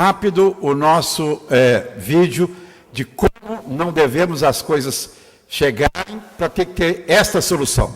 rápido o nosso vídeo de como não devemos as coisas chegarem para ter que ter esta solução.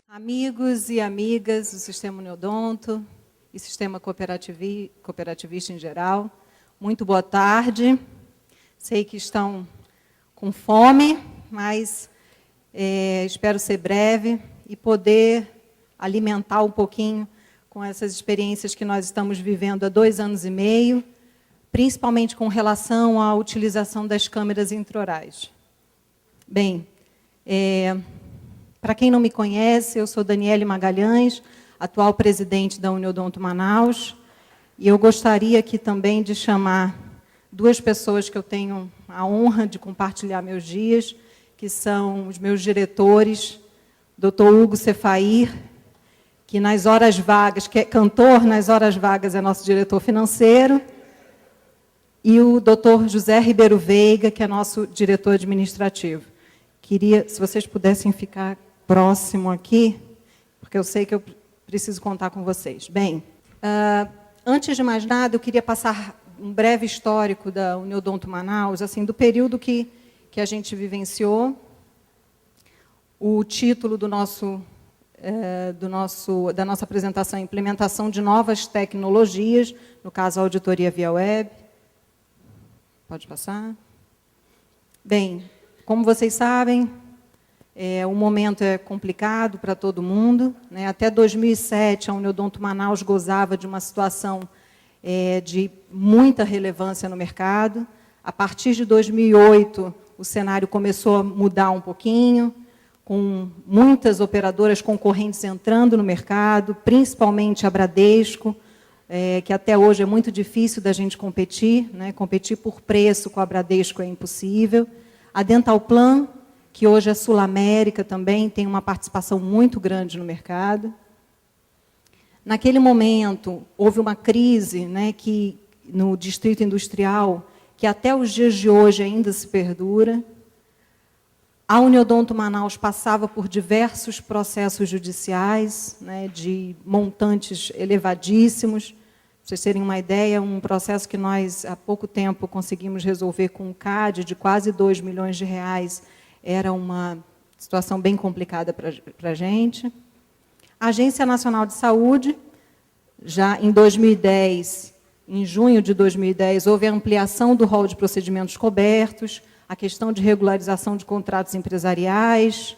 Amigos e amigas do Sistema Uniodonto e Sistema Cooperativista em geral, muito boa tarde. Sei que estão com fome, mas espero ser breve e poder alimentar um pouquinho com essas experiências que nós estamos vivendo há 2 anos e meio, principalmente com relação à utilização das câmeras intraorais. Bem, para quem não me conhece, eu sou Daniele Magalhães, atual presidente da Uniodonto Manaus, e eu gostaria aqui também de chamar 2 pessoas que eu tenho a honra de compartilhar meus dias, que são os meus diretores, Dr. Hugo Cefair, que nas horas vagas, que é cantor nas horas vagas, é nosso diretor financeiro, e o Dr. José Ribeiro Veiga, que é nosso diretor administrativo. Queria, se vocês pudessem ficar próximo aqui, porque eu sei que eu preciso contar com vocês. Bem, antes de mais nada, eu queria passar um breve histórico da Uniodonto Manaus, assim, do período que a gente vivenciou. O título da nossa apresentação é Implementação de Novas Tecnologias, no caso, a auditoria via web. Pode passar. Bem, como vocês sabem, o momento é complicado para todo mundo, né? Até 2007, a Uniodonto Manaus gozava de uma situação de muita relevância no mercado. A partir de 2008, o cenário começou a mudar um pouquinho, com muitas operadoras concorrentes entrando no mercado, principalmente a Bradesco, que até hoje é muito difícil da gente competir, né? Competir por preço com a Bradesco é impossível. A Dentalplan, que hoje é Sul América também, tem uma participação muito grande no mercado. Naquele momento, houve uma crise, né, no distrito industrial, que até os dias de hoje ainda se perdura. A Uniodonto Manaus passava por diversos processos judiciais, né, de montantes elevadíssimos. Para vocês terem uma ideia, um processo que nós, há pouco tempo, conseguimos resolver com um CAD de quase 2 milhões de reais, era uma situação bem complicada para a gente. A Agência Nacional de Saúde, já em 2010, em junho de 2010, houve a ampliação do rol de procedimentos cobertos, a questão de regularização de contratos empresariais,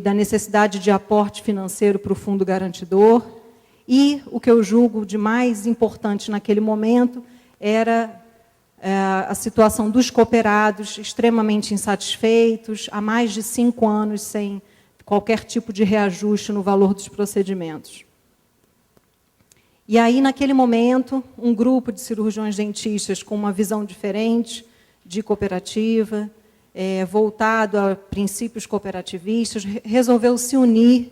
da necessidade de aporte financeiro para o fundo garantidor, E o que eu julgo de mais importante naquele momento era a situação dos cooperados extremamente insatisfeitos, há mais de 5 anos sem qualquer tipo de reajuste no valor dos procedimentos. E aí, naquele momento, um grupo de cirurgiões dentistas com uma visão diferente de cooperativa, voltado a princípios cooperativistas, resolveu se unir,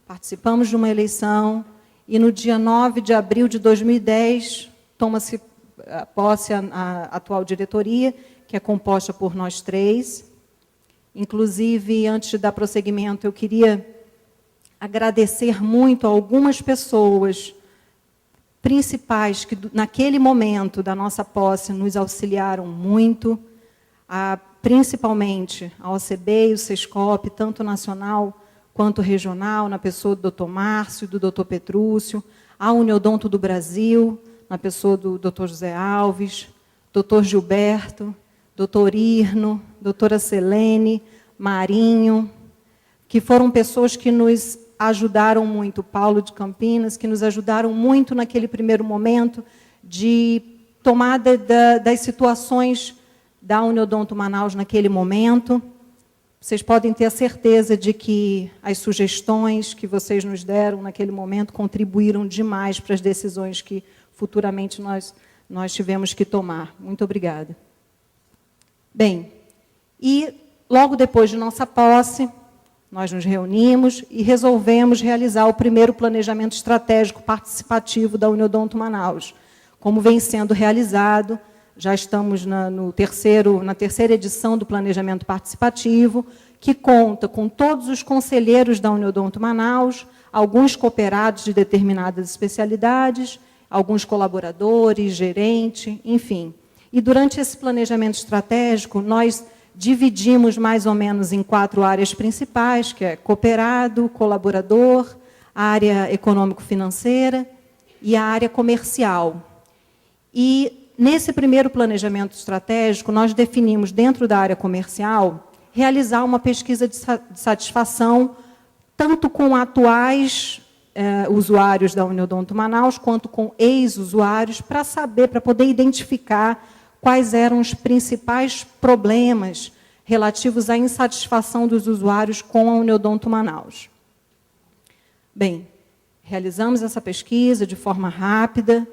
participamos de uma eleição, e no dia 9 de abril de 2010, toma-se posse a atual diretoria, que é composta por nós 3. Inclusive, antes de dar prosseguimento, eu queria agradecer muito a algumas pessoas principais que, naquele momento da nossa posse, nos auxiliaram muito, principalmente a OCB e o SESCOP, tanto nacional quanto regional, na pessoa do Dr. Márcio e do Dr. Petrúcio, a Uniodonto do Brasil, na pessoa do Dr. José Alves, Dr. Gilberto, Dr. Irno, doutora Selene, Marinho, que foram pessoas que nos ajudaram muito, Paulo de Campinas, que nos ajudaram muito naquele primeiro momento de tomada das situações da Uniodonto Manaus naquele momento. Vocês podem ter a certeza de que as sugestões que vocês nos deram naquele momento contribuíram demais para as decisões que futuramente nós tivemos que tomar. Muito obrigada. Bem, e logo depois de nossa posse, nós nos reunimos e resolvemos realizar o primeiro planejamento estratégico participativo da Uniodonto Manaus. Como vem sendo realizado, já estamos na terceira edição do planejamento participativo, que conta com todos os conselheiros da Uniodonto Manaus, alguns cooperados de determinadas especialidades, alguns colaboradores, gerente, enfim. E durante esse planejamento estratégico, nós dividimos mais ou menos em 4 áreas principais, que é cooperado, colaborador, a área econômico-financeira e a área comercial. E nesse primeiro planejamento estratégico, nós definimos, dentro da área comercial, realizar uma pesquisa de satisfação, tanto com atuais usuários da Uniodonto Manaus, quanto com ex-usuários, para saber, para poder identificar quais eram os principais problemas relativos à insatisfação dos usuários com a Uniodonto Manaus. Bem, realizamos essa pesquisa de forma rápida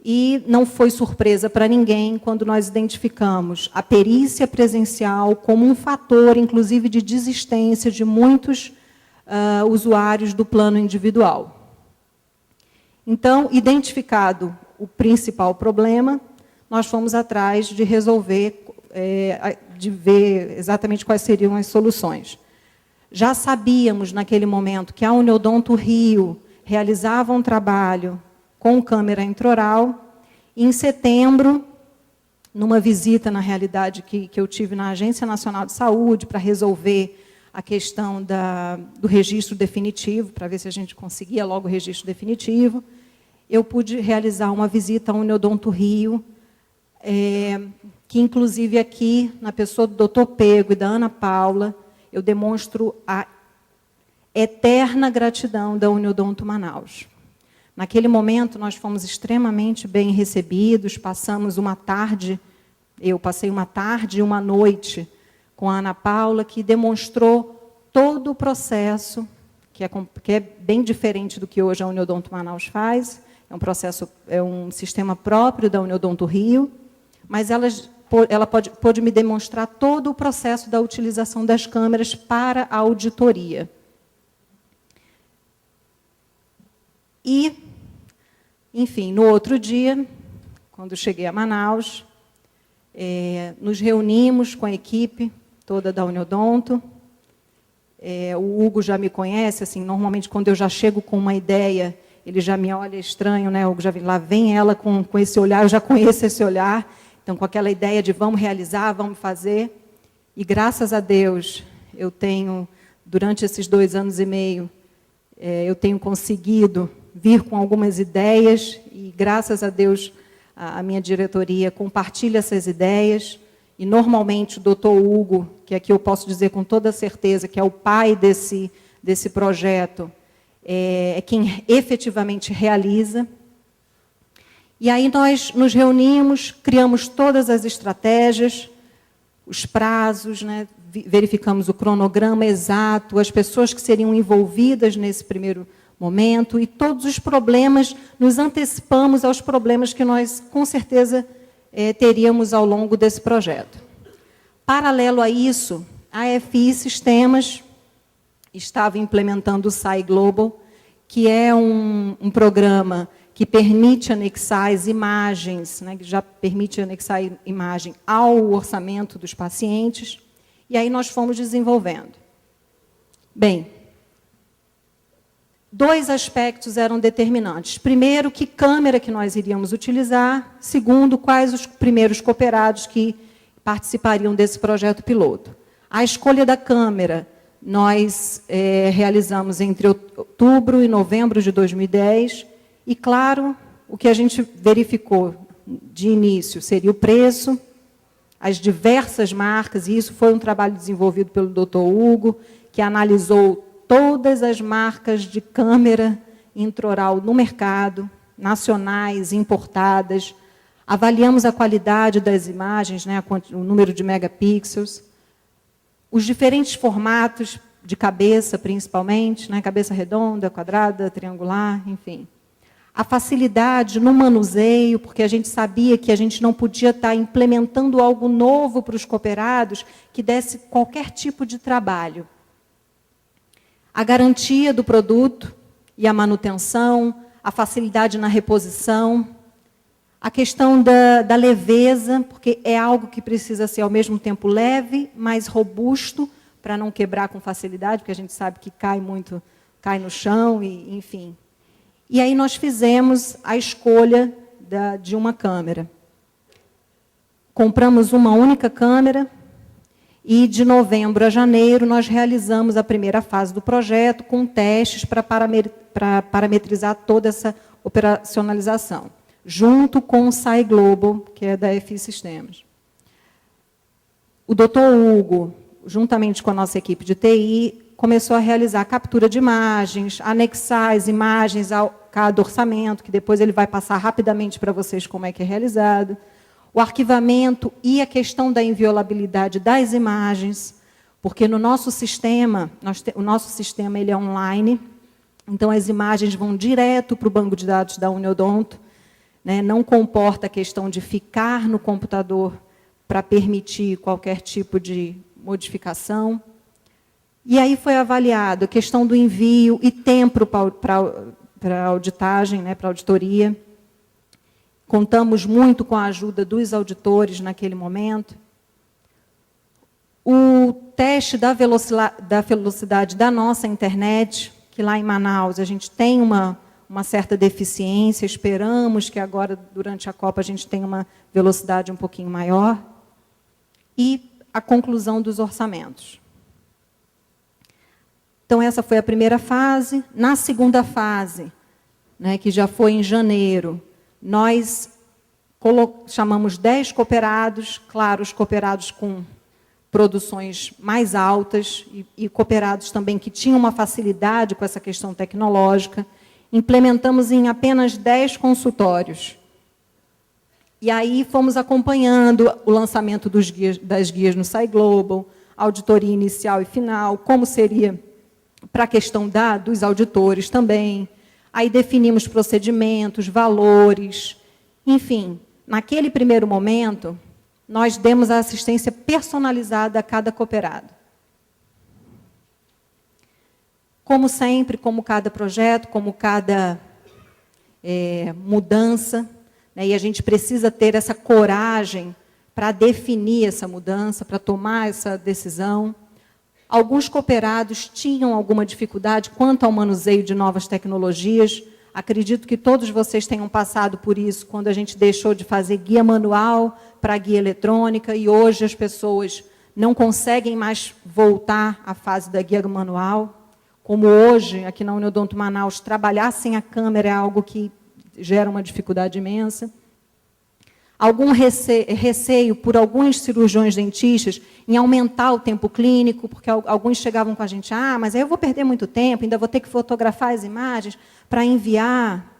e não foi surpresa para ninguém quando nós identificamos a perícia presencial como um fator, inclusive, de desistência de muitos usuários do plano individual. Então, identificado o principal problema, nós fomos atrás de resolver, de ver exatamente quais seriam as soluções. Já sabíamos, naquele momento, que a Uniodonto Rio realizava um trabalho com câmera intraoral, e em setembro, numa visita, na realidade, que eu tive na Agência Nacional de Saúde, para resolver a questão do registro definitivo, para ver se a gente conseguia logo o registro definitivo, eu pude realizar uma visita à Uniodonto Rio, que, inclusive, aqui, na pessoa do Dr. Pego e da Ana Paula, eu demonstro a eterna gratidão da Uniodonto Manaus. Naquele momento, nós fomos extremamente bem recebidos, passamos uma tarde, eu passei uma tarde e uma noite com a Ana Paula, que demonstrou todo o processo, que é bem diferente do que hoje a Uniodonto Manaus faz, é um sistema próprio da Uniodonto Rio, mas ela pôde me demonstrar todo o processo da utilização das câmeras para a auditoria. E, enfim, no outro dia, quando cheguei a Manaus, nos reunimos com a equipe toda da Uniodonto. O Hugo já me conhece, assim, normalmente quando eu já chego com uma ideia, ele já me olha estranho, né? O Hugo já vem, lá vem ela com esse olhar, eu já conheço esse olhar, então com aquela ideia de vamos realizar, vamos fazer. E graças a Deus, eu tenho, durante esses 2 anos e meio, eu tenho conseguido vir com algumas ideias, e graças a Deus a minha diretoria compartilha essas ideias, e normalmente o doutor Hugo, que aqui eu posso dizer com toda certeza que é o pai desse projeto, é quem efetivamente realiza. E aí nós nos reunimos, criamos todas as estratégias, os prazos, né, verificamos o cronograma exato, as pessoas que seriam envolvidas nesse primeiro momento e todos os problemas, nos antecipamos aos problemas que nós, com certeza, teríamos ao longo desse projeto. Paralelo a isso, a FI Sistemas estava implementando o SAI Global, que é um programa que permite anexar as imagens, né, que já permite anexar a imagem ao orçamento dos pacientes, e aí nós fomos desenvolvendo. Bem, 2 aspectos eram determinantes. Primeiro, que câmera que nós iríamos utilizar. Segundo, quais os primeiros cooperados que participariam desse projeto piloto. A escolha da câmera nós realizamos entre outubro e novembro de 2010, e, claro, o que a gente verificou de início seria o preço, as diversas marcas, e isso foi um trabalho desenvolvido pelo Dr. Hugo, que analisou todas as marcas de câmera intraoral no mercado, nacionais, importadas, avaliamos a qualidade das imagens, né, o número de megapixels, os diferentes formatos de cabeça, principalmente, né, cabeça redonda, quadrada, triangular, enfim. A facilidade no manuseio, porque a gente sabia que a gente não podia estar implementando algo novo para os cooperados que desse qualquer tipo de trabalho. A garantia do produto e a manutenção, a facilidade na reposição, a questão da leveza, porque é algo que precisa ser, ao mesmo tempo, leve, mas robusto, para não quebrar com facilidade, porque a gente sabe que cai muito, cai no chão, e, enfim. E aí nós fizemos a escolha de uma câmera. Compramos uma única câmera, e de novembro a janeiro nós realizamos a primeira fase do projeto, com testes para parametrizar toda essa operacionalização, junto com o SAI Global, que é da FI Sistemas. O Dr. Hugo, juntamente com a nossa equipe de TI, começou a realizar a captura de imagens, anexar as imagens a cada orçamento, que depois ele vai passar rapidamente para vocês como é que é realizado, o arquivamento e a questão da inviolabilidade das imagens, porque no nosso sistema, o nosso sistema ele é online, então as imagens vão direto para o banco de dados da Uniodonto, né, não comporta a questão de ficar no computador para permitir qualquer tipo de modificação. E aí foi avaliado a questão do envio e tempo para auditagem, né, para auditoria. Contamos muito com a ajuda dos auditores naquele momento. O teste da velocidade da nossa internet, que lá em Manaus a gente tem uma certa deficiência, esperamos que agora, durante a Copa, a gente tenha uma velocidade um pouquinho maior. E a conclusão dos orçamentos. Então, essa foi a primeira fase. Na segunda fase, né, que já foi em janeiro, nós chamamos 10 cooperados, claro, os cooperados com produções mais altas e cooperados também que tinham uma facilidade com essa questão tecnológica. Implementamos em apenas 10 consultórios. E aí fomos acompanhando o lançamento das guias no SAI Global, auditoria inicial e final, como seria para a questão dos auditores também. Aí definimos procedimentos, valores, enfim. Naquele primeiro momento, nós demos a assistência personalizada a cada cooperado. Como sempre, como cada projeto, como cada mudança, né, e a gente precisa ter essa coragem para definir essa mudança, para tomar essa decisão. Alguns cooperados tinham alguma dificuldade quanto ao manuseio de novas tecnologias. Acredito que todos vocês tenham passado por isso, quando a gente deixou de fazer guia manual para guia eletrônica, e hoje as pessoas não conseguem mais voltar à fase da guia manual. Como hoje, aqui na Uniodonto Manaus, trabalhar sem a câmera é algo que gera uma dificuldade imensa. algum receio por alguns cirurgiões dentistas em aumentar o tempo clínico, porque alguns chegavam com a gente, mas aí eu vou perder muito tempo, ainda vou ter que fotografar as imagens para enviar.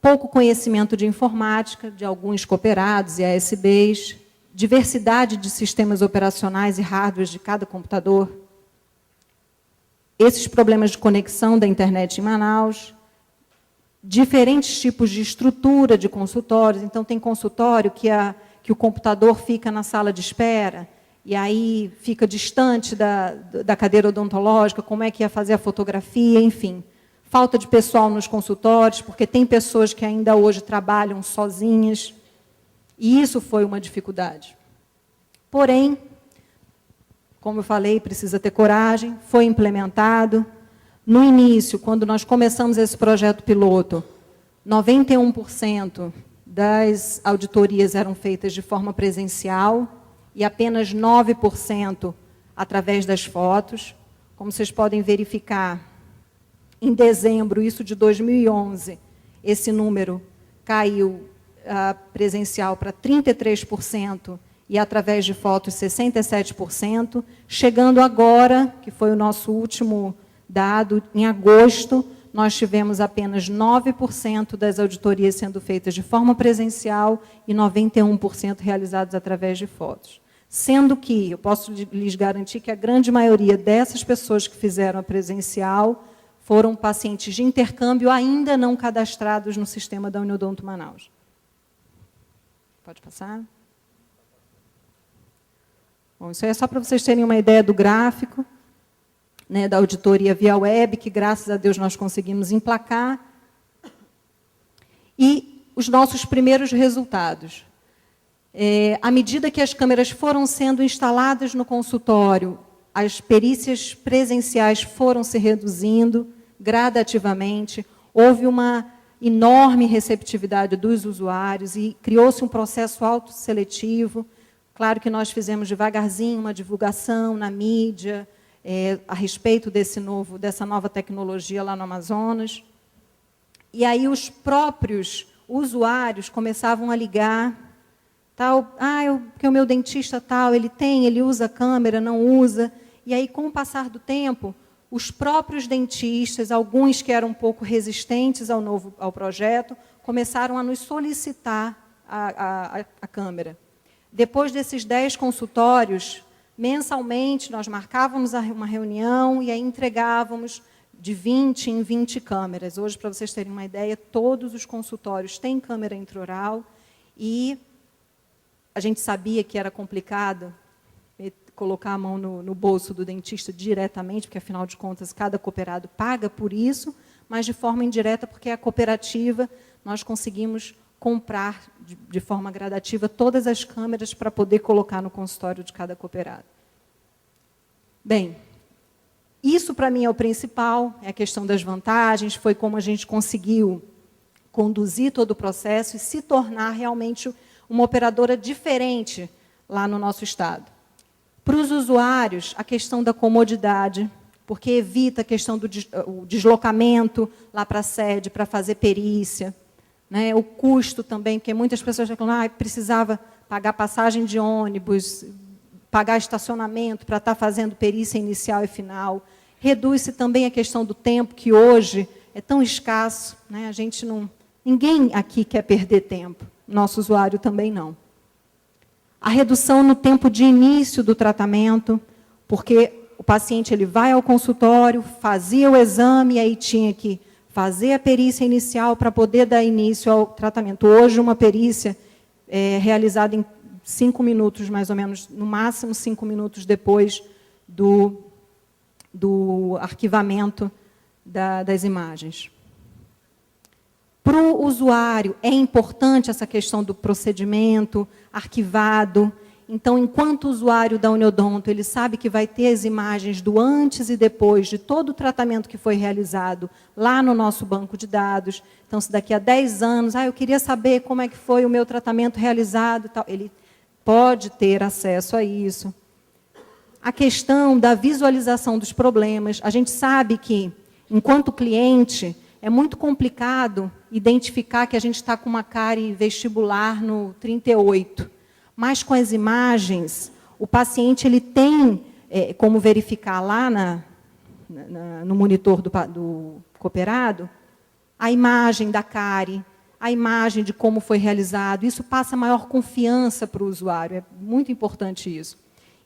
Pouco conhecimento de informática, de alguns cooperados e ASBs, diversidade de sistemas operacionais e hardwares de cada computador, esses problemas de conexão da internet em Manaus, diferentes tipos de estrutura de consultórios. Então, tem consultório que o computador fica na sala de espera, e aí fica distante da cadeira odontológica, como é que ia fazer a fotografia, enfim. Falta de pessoal nos consultórios, porque tem pessoas que ainda hoje trabalham sozinhas, e isso foi uma dificuldade. Porém, como eu falei, precisa ter coragem, foi implementado. No início, quando nós começamos esse projeto piloto, 91% das auditorias eram feitas de forma presencial e apenas 9% através das fotos. Como vocês podem verificar, em dezembro, isso de 2011, esse número caiu presencial para 33% e através de fotos 67%, chegando agora, que foi o nosso último dado, em agosto, nós tivemos apenas 9% das auditorias sendo feitas de forma presencial e 91% realizadas através de fotos. Sendo que, eu posso lhes garantir que a grande maioria dessas pessoas que fizeram a presencial foram pacientes de intercâmbio ainda não cadastrados no sistema da Uniodonto Manaus. Pode passar? Bom, isso aí é só para vocês terem uma ideia do gráfico, né, da auditoria via web, que, graças a Deus, nós conseguimos emplacar. E os nossos primeiros resultados. À medida que as câmeras foram sendo instaladas no consultório, as perícias presenciais foram se reduzindo gradativamente, houve uma enorme receptividade dos usuários e criou-se um processo autosseletivo. Claro que nós fizemos devagarzinho uma divulgação na mídia a respeito dessa nova tecnologia lá no Amazonas. E aí os próprios usuários começavam a ligar, porque o meu dentista tal, ele usa a câmera, não usa. E aí, com o passar do tempo, os próprios dentistas, alguns que eram um pouco resistentes ao projeto, começaram a nos solicitar a câmera. Depois desses 10 consultórios, mensalmente, nós marcávamos uma reunião e aí entregávamos de 20 em 20 câmeras. Hoje, para vocês terem uma ideia, todos os consultórios têm câmera intraoral e a gente sabia que era complicado colocar a mão no bolso do dentista diretamente, porque, afinal de contas, cada cooperado paga por isso, mas de forma indireta, porque a cooperativa, nós conseguimos comprar de forma gradativa todas as câmeras para poder colocar no consultório de cada cooperado. Bem, isso para mim é o principal, é a questão das vantagens, foi como a gente conseguiu conduzir todo o processo e se tornar realmente uma operadora diferente lá no nosso estado. Para os usuários, a questão da comodidade, porque evita a questão do deslocamento lá para a sede, para fazer perícia, né? O custo também, porque muitas pessoas reclamam, precisava pagar passagem de ônibus, pagar estacionamento para estar fazendo perícia inicial e final. Reduz-se também a questão do tempo, que hoje é tão escasso, né? Ninguém aqui quer perder tempo, nosso usuário também não. A redução no tempo de início do tratamento, porque o paciente vai ao consultório, fazia o exame, e aí tinha que fazer a perícia inicial para poder dar início ao tratamento. Hoje, uma perícia é realizada em 5 minutos, mais ou menos, no máximo 5 minutos depois do arquivamento das imagens. Para o usuário, é importante essa questão do procedimento arquivado. Então, enquanto usuário da Uniodonto, ele sabe que vai ter as imagens do antes e depois de todo o tratamento que foi realizado lá no nosso banco de dados. Então, se daqui a 10 anos, eu queria saber como é que foi o meu tratamento realizado, tal, ele pode ter acesso a isso. A questão da visualização dos problemas. A gente sabe que, enquanto cliente, é muito complicado identificar que a gente está com uma cárie vestibular no 38. Mas com as imagens, o paciente ele tem como verificar lá no monitor do cooperado a imagem da cárie, a imagem de como foi realizado. Isso passa maior confiança para o usuário, é muito importante isso.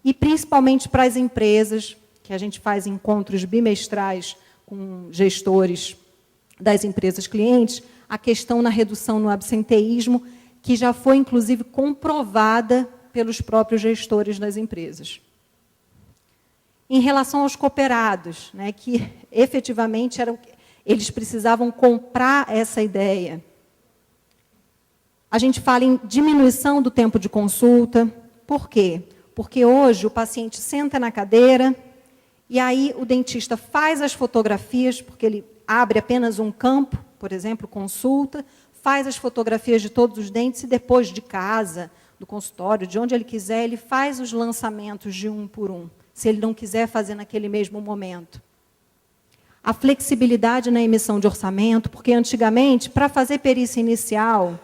E principalmente para as empresas, que a gente faz encontros bimestrais com gestores das empresas clientes, a questão na redução no absenteísmo, que já foi, inclusive, comprovada pelos próprios gestores das empresas. Em relação aos cooperados, né, que efetivamente eles precisavam comprar essa ideia. A gente fala em diminuição do tempo de consulta. Por quê? Porque hoje o paciente senta na cadeira e aí o dentista faz as fotografias, porque ele abre apenas um campo, por exemplo, consulta, faz as fotografias de todos os dentes e depois de casa, do consultório, de onde ele quiser, ele faz os lançamentos de um por um, se ele não quiser fazer naquele mesmo momento. A flexibilidade na emissão de orçamento, porque antigamente, para fazer perícia inicial,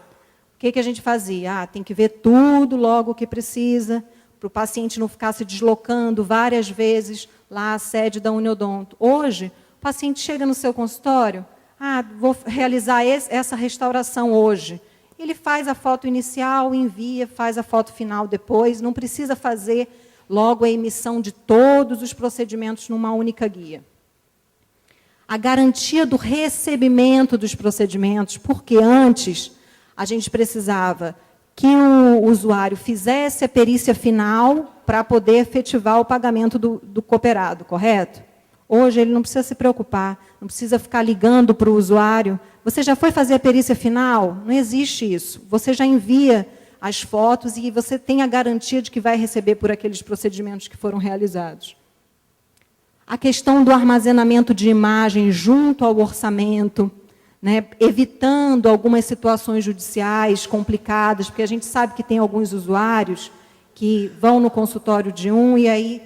o que a gente fazia? Tem que ver tudo logo o que precisa, para o paciente não ficar se deslocando várias vezes lá à sede da Uniodonto. Hoje, o paciente chega no seu consultório, vou realizar essa restauração hoje. Ele faz a foto inicial, envia, faz a foto final depois, não precisa fazer logo a emissão de todos os procedimentos numa única guia. A garantia do recebimento dos procedimentos, porque antes a gente precisava que o usuário fizesse a perícia final para poder efetivar o pagamento do cooperado, correto? Hoje ele não precisa se preocupar, não precisa ficar ligando para o usuário. Você já foi fazer a perícia final? Não existe isso. Você já envia as fotos e você tem a garantia de que vai receber por aqueles procedimentos que foram realizados. A questão do armazenamento de imagem junto ao orçamento, né, evitando algumas situações judiciais complicadas, porque a gente sabe que tem alguns usuários que vão no consultório de um e aí,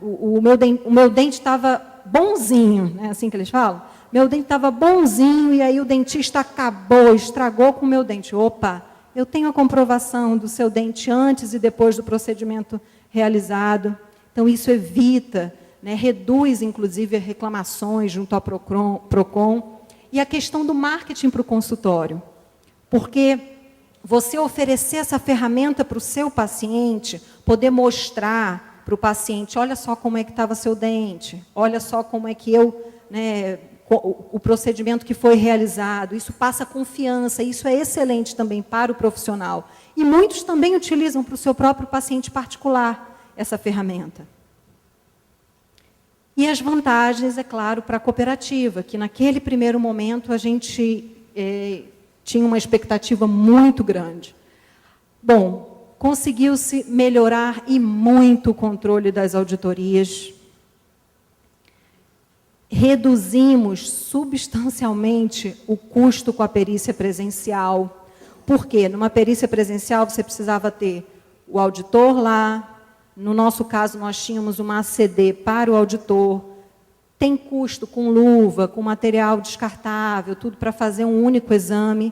o meu dente estava bonzinho, né, assim que eles falam? Meu dente estava bonzinho e aí o dentista acabou, estragou com o meu dente. Opa, eu tenho a comprovação do seu dente antes e depois do procedimento realizado. Então, isso evita, né, reduz, inclusive, reclamações junto ao PROCON. E a questão do marketing para o consultório. Porque você oferecer essa ferramenta para o seu paciente, poder mostrar para o paciente, olha só como é que estava seu dente, olha só como é que o procedimento que foi realizado, isso passa confiança, isso é excelente também para o profissional. E muitos também utilizam para o seu próprio paciente particular essa ferramenta. E as vantagens, é claro, para a cooperativa, que naquele primeiro momento a gente tinha uma expectativa muito grande. Bom, conseguiu-se melhorar e muito o controle das auditorias. Reduzimos substancialmente o custo com a perícia presencial. Por quê? Numa perícia presencial você precisava ter o auditor lá. No nosso caso, nós tínhamos uma ACD para o auditor. Tem custo com luva, com material descartável, tudo para fazer um único exame.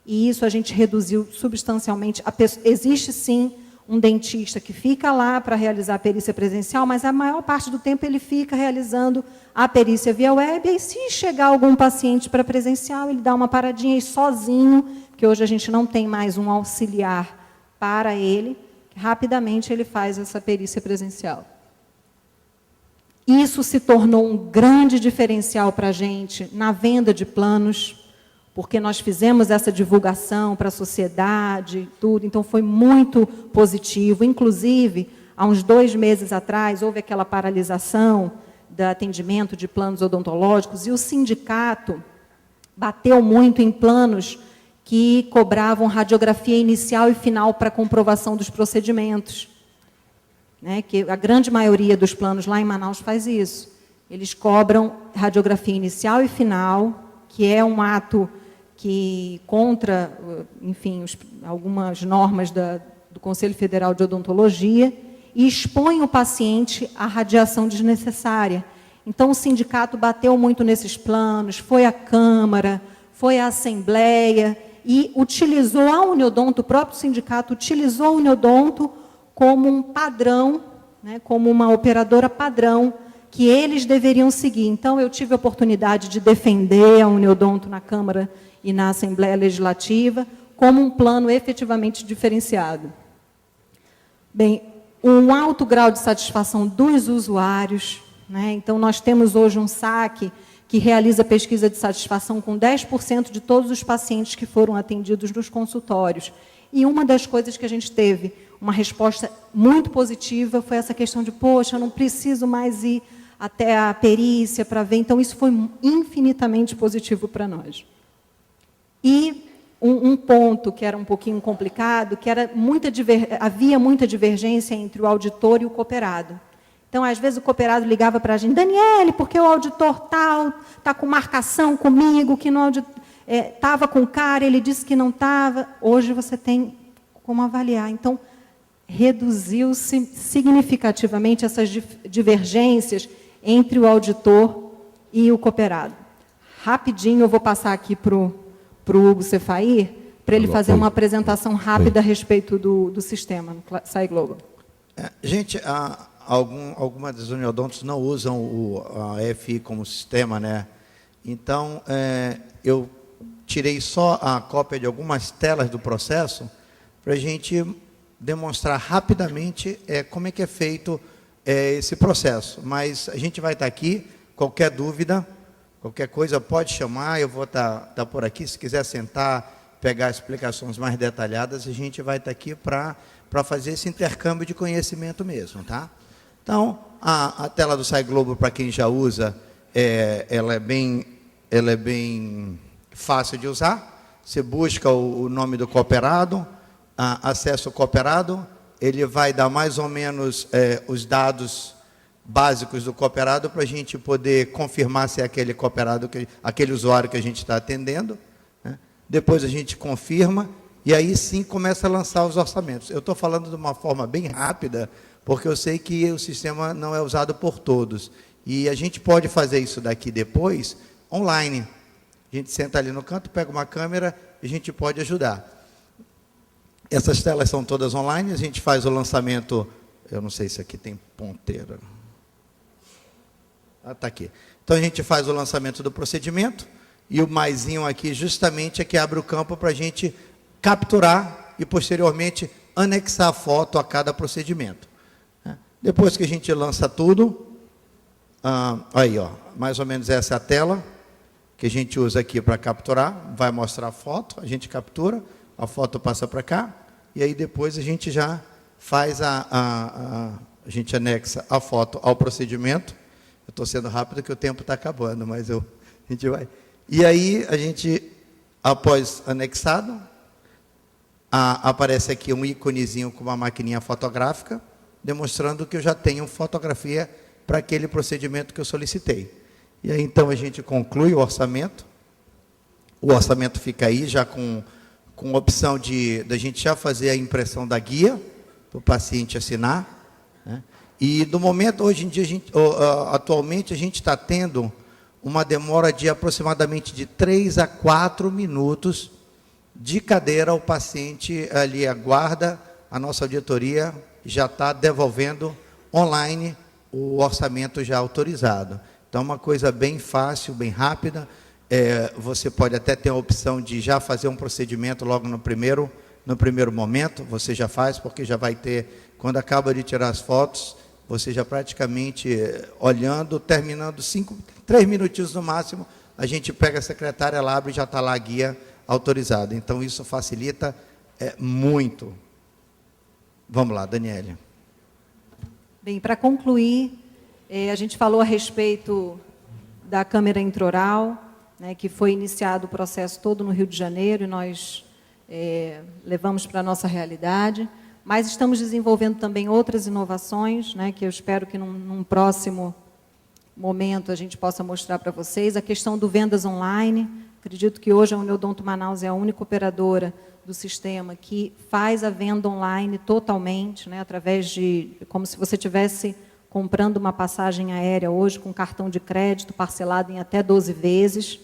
E isso a gente reduziu substancialmente. Existe, sim, um dentista que fica lá para realizar a perícia presencial, mas a maior parte do tempo ele fica realizando a perícia via web. E se chegar algum paciente para presencial, ele dá uma paradinha aí sozinho, que hoje a gente não tem mais um auxiliar para ele. Rapidamente ele faz essa perícia presencial. Isso se tornou um grande diferencial para a gente na venda de planos, porque nós fizemos essa divulgação para a sociedade, tudo, então foi muito positivo. Inclusive, há uns 2 meses atrás, houve aquela paralisação do atendimento de planos odontológicos, e o sindicato bateu muito em planos que cobravam radiografia inicial e final para comprovação dos procedimentos. Né, que a grande maioria dos planos lá em Manaus faz isso. Eles cobram radiografia inicial e final, que é um ato que contra, enfim, algumas normas do Conselho Federal de Odontologia, e expõe o paciente à radiação desnecessária. Então, o sindicato bateu muito nesses planos, foi à Câmara, foi à Assembleia, e utilizou a Uniodonto, o próprio sindicato utilizou a Uniodonto como um padrão, né, como uma operadora padrão, que eles deveriam seguir. Então, eu tive a oportunidade de defender a Uniodonto na Câmara e na Assembleia Legislativa, como um plano efetivamente diferenciado. Bem, um alto grau de satisfação dos usuários, né? Então, nós temos hoje um SAC que realiza pesquisa de satisfação com 10% de todos os pacientes que foram atendidos nos consultórios. E uma das coisas que a gente teve uma resposta muito positiva foi essa questão de, poxa, eu não preciso mais ir até a perícia para ver. Então, isso foi infinitamente positivo para nós. E um ponto que era um pouquinho complicado, que era havia muita divergência entre o auditor e o cooperado. Então, às vezes, o cooperado ligava para a gente, Daniele, porque o auditor tal está com marcação comigo, que não estava com cara, ele disse que não estava. Hoje você tem como avaliar. Então, reduziu-se significativamente essas divergências entre o auditor e o cooperado. Rapidinho, eu vou passar aqui para o Hugo Cefair, para ele fazer uma apresentação rápida a respeito do sistema, no SAI Global. Gente, algumas das uniodontos não usam a FI como sistema, né? Então, eu tirei só a cópia de algumas telas do processo para a gente demonstrar rapidamente como é que é feito esse processo. Mas a gente vai estar aqui, qualquer dúvida, qualquer coisa pode chamar, eu vou estar por aqui, se quiser sentar, pegar explicações mais detalhadas, a gente vai estar aqui para fazer esse intercâmbio de conhecimento mesmo, tá? Então, a tela do SAI Globo, para quem já usa, ela é bem fácil de usar. Você busca o nome do cooperado, acessa o cooperado, ele vai dar mais ou menos os dados básicos do cooperado para a gente poder confirmar se é aquele cooperado, aquele usuário que a gente está atendendo, né? Depois a gente confirma e aí sim começa a lançar os orçamentos. Eu estou falando de uma forma bem rápida, porque eu sei que o sistema não é usado por todos. E a gente pode fazer isso daqui depois, online. A gente senta ali no canto, pega uma câmera e a gente pode ajudar. Essas telas são todas online, a gente faz o lançamento, eu não sei se aqui tem ponteira. Está aqui. Então, a gente faz o lançamento do procedimento, e o maisinho aqui justamente é que abre o campo para a gente capturar e, posteriormente, anexar a foto a cada procedimento. Depois que a gente lança tudo, aí, ó, mais ou menos essa é a tela que a gente usa aqui para capturar, vai mostrar a foto, a gente captura, a foto passa para cá, e aí depois a gente já faz a gente anexa a foto ao procedimento. Eu estou sendo rápido que o tempo está acabando, mas a gente vai. E aí a gente, após anexado, aparece aqui um íconezinho com uma maquininha fotográfica, demonstrando que eu já tenho fotografia para aquele procedimento que eu solicitei. E aí então a gente conclui o orçamento. O orçamento fica aí já com a opção da gente já fazer a impressão da guia, para o paciente assinar, né? E no momento, hoje em dia, atualmente, a gente está tendo uma demora de aproximadamente de 3 a 4 minutos de cadeira. O paciente ali aguarda, a nossa auditoria já está devolvendo online o orçamento já autorizado. Então, é uma coisa bem fácil, bem rápida. Você pode até ter a opção de já fazer um procedimento logo no primeiro momento, você já faz, porque já vai ter, quando acaba de tirar as fotos, você já praticamente olhando, terminando 3 minutinhos no máximo, a gente pega a secretária, ela abre e já está lá a guia autorizada. Então, isso facilita muito. Vamos lá, Daniele. Bem, para concluir, a gente falou a respeito da câmera intraoral, né, que foi iniciado o processo todo no Rio de Janeiro, e nós levamos para a nossa realidade, mas estamos desenvolvendo também outras inovações, né, que eu espero que num próximo momento a gente possa mostrar para vocês. A questão do vendas online, acredito que hoje a Uniodonto Manaus é a única operadora do sistema que faz a venda online totalmente, né, através de, como se você tivesse comprando uma passagem aérea hoje com cartão de crédito parcelado em até 12 vezes.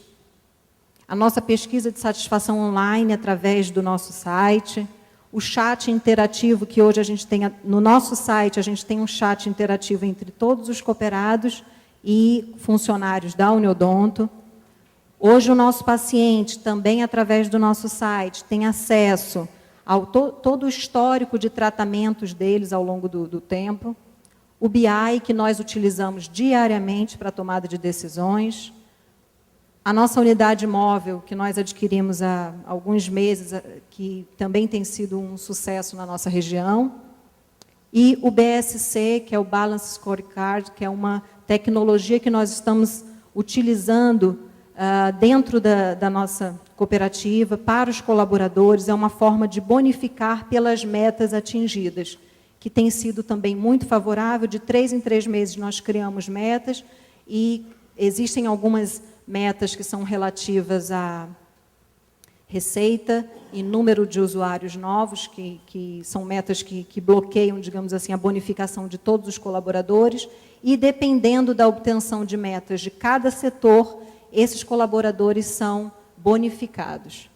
A nossa pesquisa de satisfação online através do nosso site. O chat interativo que hoje a gente tem no nosso site, a gente tem um chat interativo entre todos os cooperados e funcionários da Uniodonto. Hoje o nosso paciente, também através do nosso site, tem acesso ao todo o histórico de tratamentos deles ao longo do tempo. O BI, que nós utilizamos diariamente para a tomada de decisões. A nossa unidade móvel, que nós adquirimos há alguns meses, que também tem sido um sucesso na nossa região. E o BSC, que é o Balance Scorecard, que é uma tecnologia que nós estamos utilizando dentro da nossa cooperativa, para os colaboradores. É uma forma de bonificar pelas metas atingidas, que tem sido também muito favorável. De 3 em 3 meses nós criamos metas, e existem algumas metas que são relativas à receita e número de usuários novos, que são metas que bloqueiam, digamos assim, a bonificação de todos os colaboradores, e dependendo da obtenção de metas de cada setor, esses colaboradores são bonificados.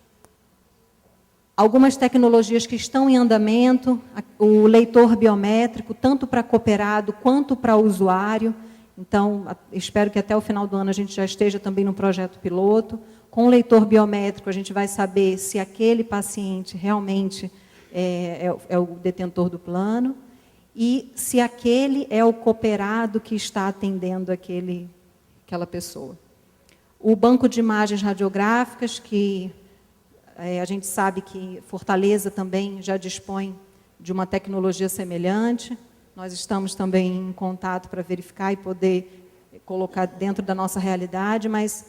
Algumas tecnologias que estão em andamento, o leitor biométrico, tanto para cooperado quanto para usuário. Então, espero que até o final do ano a gente já esteja também no projeto piloto. Com o leitor biométrico, a gente vai saber se aquele paciente realmente é o detentor do plano e se aquele é o cooperado que está atendendo aquela pessoa. O banco de imagens radiográficas, que a gente sabe que Fortaleza também já dispõe de uma tecnologia semelhante. Nós estamos também em contato para verificar e poder colocar dentro da nossa realidade, mas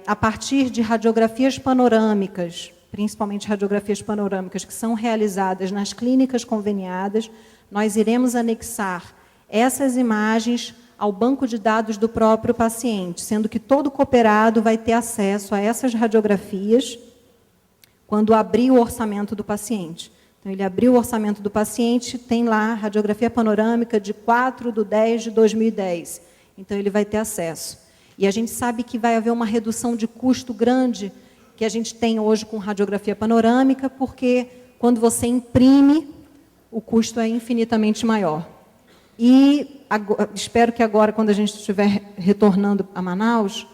a partir de radiografias panorâmicas, principalmente radiografias panorâmicas que são realizadas nas clínicas conveniadas, nós iremos anexar essas imagens ao banco de dados do próprio paciente, sendo que todo cooperado vai ter acesso a essas radiografias quando abrir o orçamento do paciente. Então, ele abriu o orçamento do paciente, tem lá a radiografia panorâmica de 4/10/2010. Então, ele vai ter acesso. E a gente sabe que vai haver uma redução de custo grande que a gente tem hoje com radiografia panorâmica, porque quando você imprime, o custo é infinitamente maior. E espero que agora, quando a gente estiver retornando a Manaus,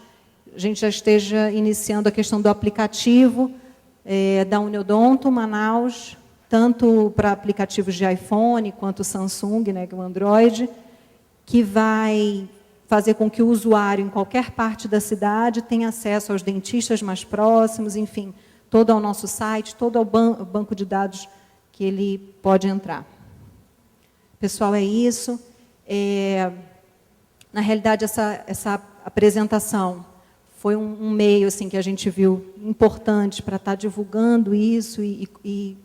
a gente já esteja iniciando a questão do aplicativo da Uniodonto Manaus, tanto para aplicativos de iPhone quanto Samsung, né, que é o Android, que vai fazer com que o usuário, em qualquer parte da cidade, tenha acesso aos dentistas mais próximos, enfim, todo ao nosso site, todo ao banco de dados que ele pode entrar. Pessoal, é isso. Na realidade, essa apresentação foi um meio assim, que a gente viu importante para estar divulgando isso e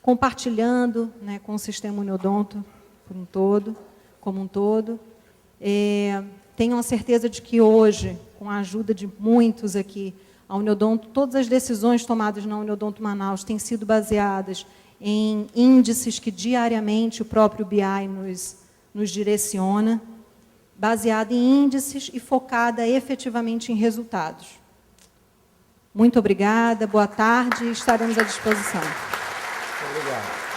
compartilhando, né, com o sistema Uniodonto como um todo. Tenho a certeza de que hoje, com a ajuda de muitos aqui, a Uniodonto, todas as decisões tomadas na Uniodonto Manaus têm sido baseadas em índices que diariamente o próprio BI nos direciona, baseada em índices e focada efetivamente em resultados. Muito obrigada, boa tarde, estaremos à disposição. Obrigado.